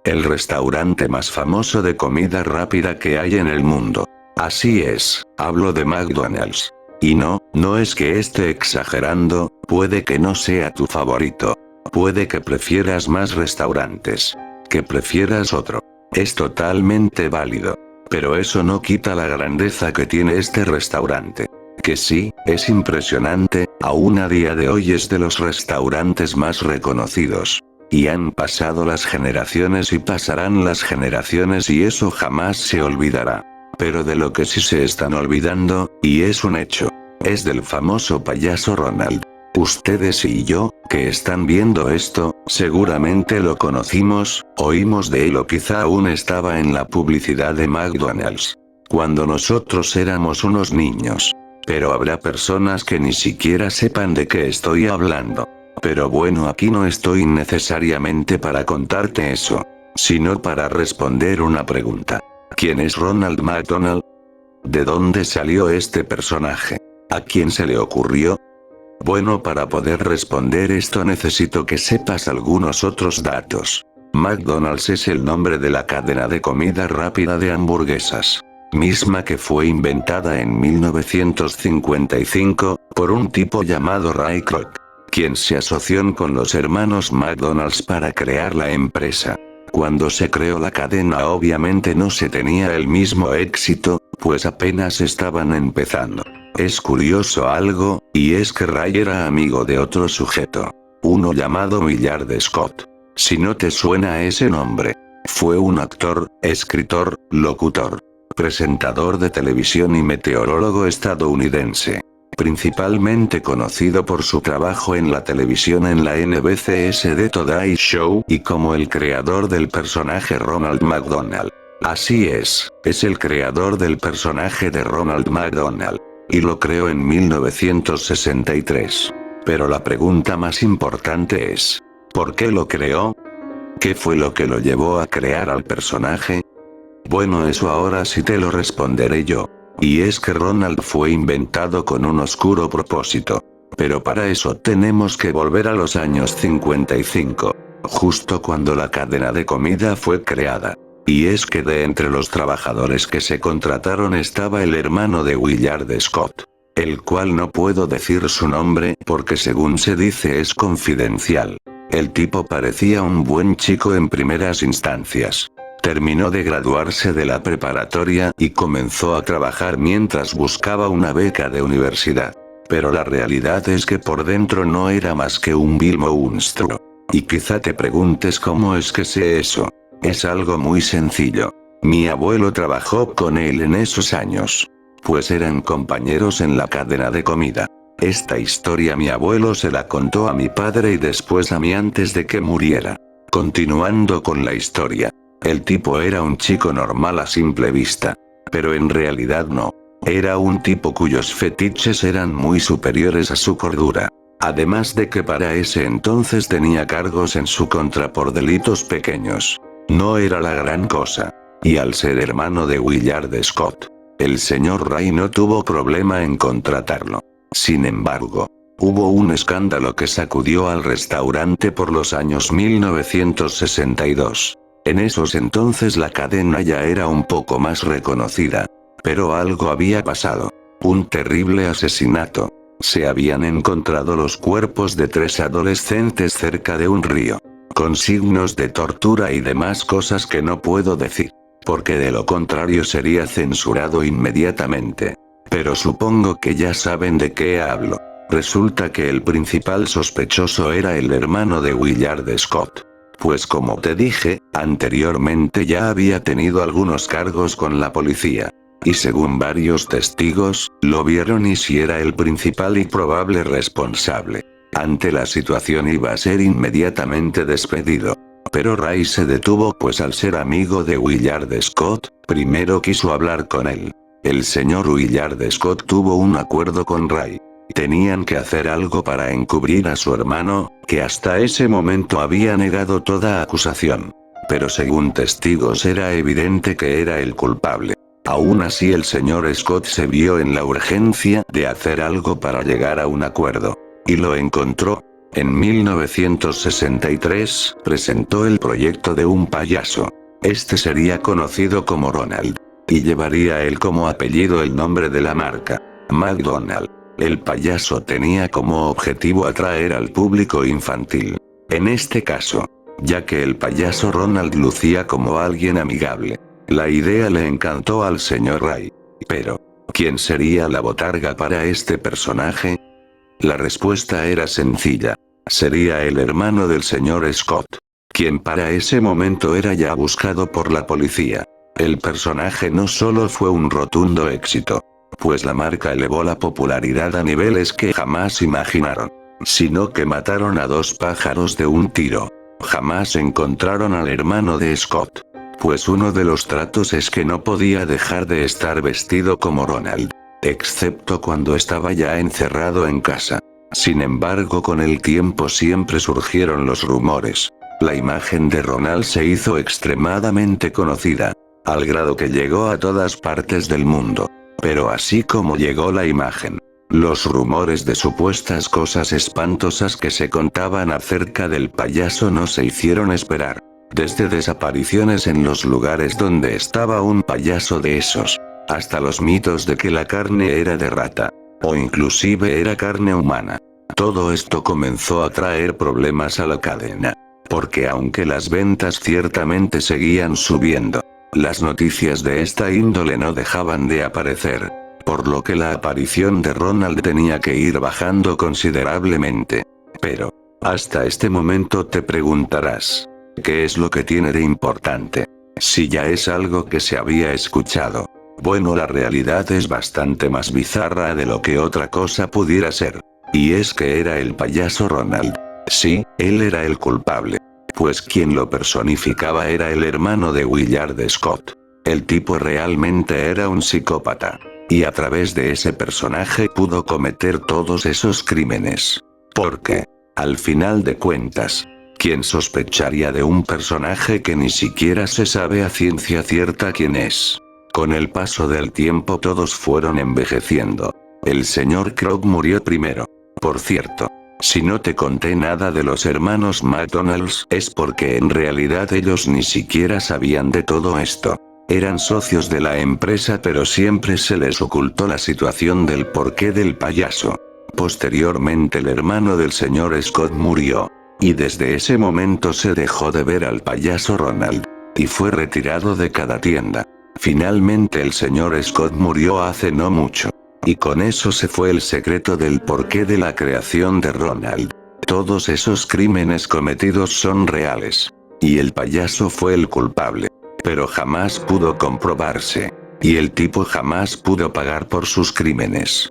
El restaurante más famoso de comida rápida que hay en el mundo. Así es, hablo de McDonald's. Y no es que esté exagerando, puede que no sea tu favorito. Puede que prefieras más restaurantes. Que prefieras otro. Es totalmente válido. Pero eso no quita la grandeza que tiene este restaurante. Que sí, es impresionante, aún a día de hoy es de los restaurantes más reconocidos. Y han pasado las generaciones y pasarán las generaciones y eso jamás se olvidará. Pero de lo que sí se están olvidando, y es un hecho, es del famoso payaso Ronald. Ustedes y yo, que están viendo esto, seguramente lo conocimos, oímos de él o quizá aún estaba en la publicidad de McDonald's. Cuando nosotros éramos unos niños. Pero habrá personas que ni siquiera sepan de qué estoy hablando. Pero bueno, aquí no estoy necesariamente para contarte eso, sino para responder una pregunta. ¿Quién es Ronald McDonald? ¿De dónde salió este personaje? ¿A quién se le ocurrió? Bueno, para poder responder esto necesito que sepas algunos otros datos. McDonald's es el nombre de la cadena de comida rápida de hamburguesas. Misma que fue inventada en 1955, por un tipo llamado Ray Kroc, quien se asoció con los hermanos McDonald's para crear la empresa. Cuando se creó la cadena obviamente no se tenía el mismo éxito, pues apenas estaban empezando. Es curioso algo, y es que Ray era amigo de otro sujeto. Uno llamado Millard Scott. Si no te suena ese nombre. Fue un actor, escritor, locutor, presentador de televisión y meteorólogo estadounidense. Principalmente conocido por su trabajo en la televisión en la NBC's The Today Show y como el creador del personaje Ronald McDonald. Así es el creador del personaje de Ronald McDonald. Y lo creó en 1963. Pero la pregunta más importante es, ¿por qué lo creó? ¿Qué fue lo que lo llevó a crear al personaje? Bueno, eso ahora sí te lo responderé yo. Y es que Ronald fue inventado con un oscuro propósito. Pero para eso tenemos que volver a los años 55. Justo cuando la cadena de comida fue creada. Y es que de entre los trabajadores que se contrataron estaba el hermano de Willard Scott. El cual no puedo decir su nombre porque según se dice es confidencial. El tipo parecía un buen chico en primeras instancias. Terminó de graduarse de la preparatoria y comenzó a trabajar mientras buscaba una beca de universidad. Pero la realidad es que por dentro no era más que un vil monstruo. Y quizá te preguntes cómo es que sé eso. Es algo muy sencillo. Mi abuelo trabajó con él en esos años. Pues eran compañeros en la cadena de comida. Esta historia mi abuelo se la contó a mi padre y después a mí antes de que muriera. Continuando con la historia. El tipo era un chico normal a simple vista. Pero en realidad no. Era un tipo cuyos fetiches eran muy superiores a su cordura. Además de que para ese entonces tenía cargos en su contra por delitos pequeños. No era la gran cosa. Y al ser hermano de Willard Scott, el señor Ray no tuvo problema en contratarlo. Sin embargo, hubo un escándalo que sacudió al restaurante por los años 1962. En esos entonces la cadena ya era un poco más reconocida. Pero algo había pasado. Un terrible asesinato. Se habían encontrado los cuerpos de 3 adolescentes cerca de un río. Con signos de tortura y demás cosas que no puedo decir. Porque de lo contrario sería censurado inmediatamente. Pero supongo que ya saben de qué hablo. Resulta que el principal sospechoso era el hermano de Willard Scott. Pues como te dije, anteriormente ya había tenido algunos cargos con la policía. Y según varios testigos, lo vieron y si era el principal y probable responsable. Ante la situación iba a ser inmediatamente despedido. Pero Ray se detuvo pues al ser amigo de Willard Scott, primero quiso hablar con él. El señor Willard Scott tuvo un acuerdo con Ray. Tenían que hacer algo para encubrir a su hermano, que hasta ese momento había negado toda acusación. Pero según testigos era evidente que era el culpable. Aún así el señor Scott se vio en la urgencia de hacer algo para llegar a un acuerdo. Y lo encontró. En 1963, presentó el proyecto de un payaso. Este sería conocido como Ronald. Y llevaría él como apellido el nombre de la marca, McDonald. El payaso tenía como objetivo atraer al público infantil. En este caso, ya que el payaso Ronald lucía como alguien amigable. La idea le encantó al señor Ray. Pero, ¿quién sería la botarga para este personaje? La respuesta era sencilla. Sería el hermano del señor Scott, quien para ese momento era ya buscado por la policía. El personaje no solo fue un rotundo éxito, pues la marca elevó la popularidad a niveles que jamás imaginaron, sino que mataron a dos pájaros de un tiro. Jamás encontraron al hermano de Scott, pues uno de los tratos es que no podía dejar de estar vestido como Ronald, excepto cuando estaba ya encerrado en casa. Sin embargo, con el tiempo siempre surgieron los rumores. La imagen de Ronald se hizo extremadamente conocida, al grado que llegó a todas partes del mundo. Pero así como llegó la imagen, los rumores de supuestas cosas espantosas que se contaban acerca del payaso no se hicieron esperar. Desde desapariciones en los lugares donde estaba un payaso de esos, hasta los mitos de que la carne era de rata, o inclusive era carne humana. Todo esto comenzó a traer problemas a la cadena. Porque aunque las ventas ciertamente seguían subiendo, las noticias de esta índole no dejaban de aparecer. Por lo que la aparición de Ronald tenía que ir bajando considerablemente. Pero, hasta este momento te preguntarás, ¿qué es lo que tiene de importante? Si ya es algo que se había escuchado. Bueno, la realidad es bastante más bizarra de lo que otra cosa pudiera ser. Y es que era el payaso Ronald. Sí, él era el culpable. Pues quien lo personificaba era el hermano de Willard Scott. El tipo realmente era un psicópata. Y a través de ese personaje pudo cometer todos esos crímenes. Porque, al final de cuentas, ¿quién sospecharía de un personaje que ni siquiera se sabe a ciencia cierta quién es? Con el paso del tiempo todos fueron envejeciendo. El señor Croc murió primero. Por cierto, si no te conté nada de los hermanos McDonald's es porque en realidad ellos ni siquiera sabían de todo esto. Eran socios de la empresa, pero siempre se les ocultó la situación del porqué del payaso. Posteriormente el hermano del señor Scott murió. Y desde ese momento se dejó de ver al payaso Ronald. Y fue retirado de cada tienda. Finalmente el señor Scott murió hace no mucho. Y con eso se fue el secreto del porqué de la creación de Ronald. Todos esos crímenes cometidos son reales. Y el payaso fue el culpable. Pero jamás pudo comprobarse. Y el tipo jamás pudo pagar por sus crímenes.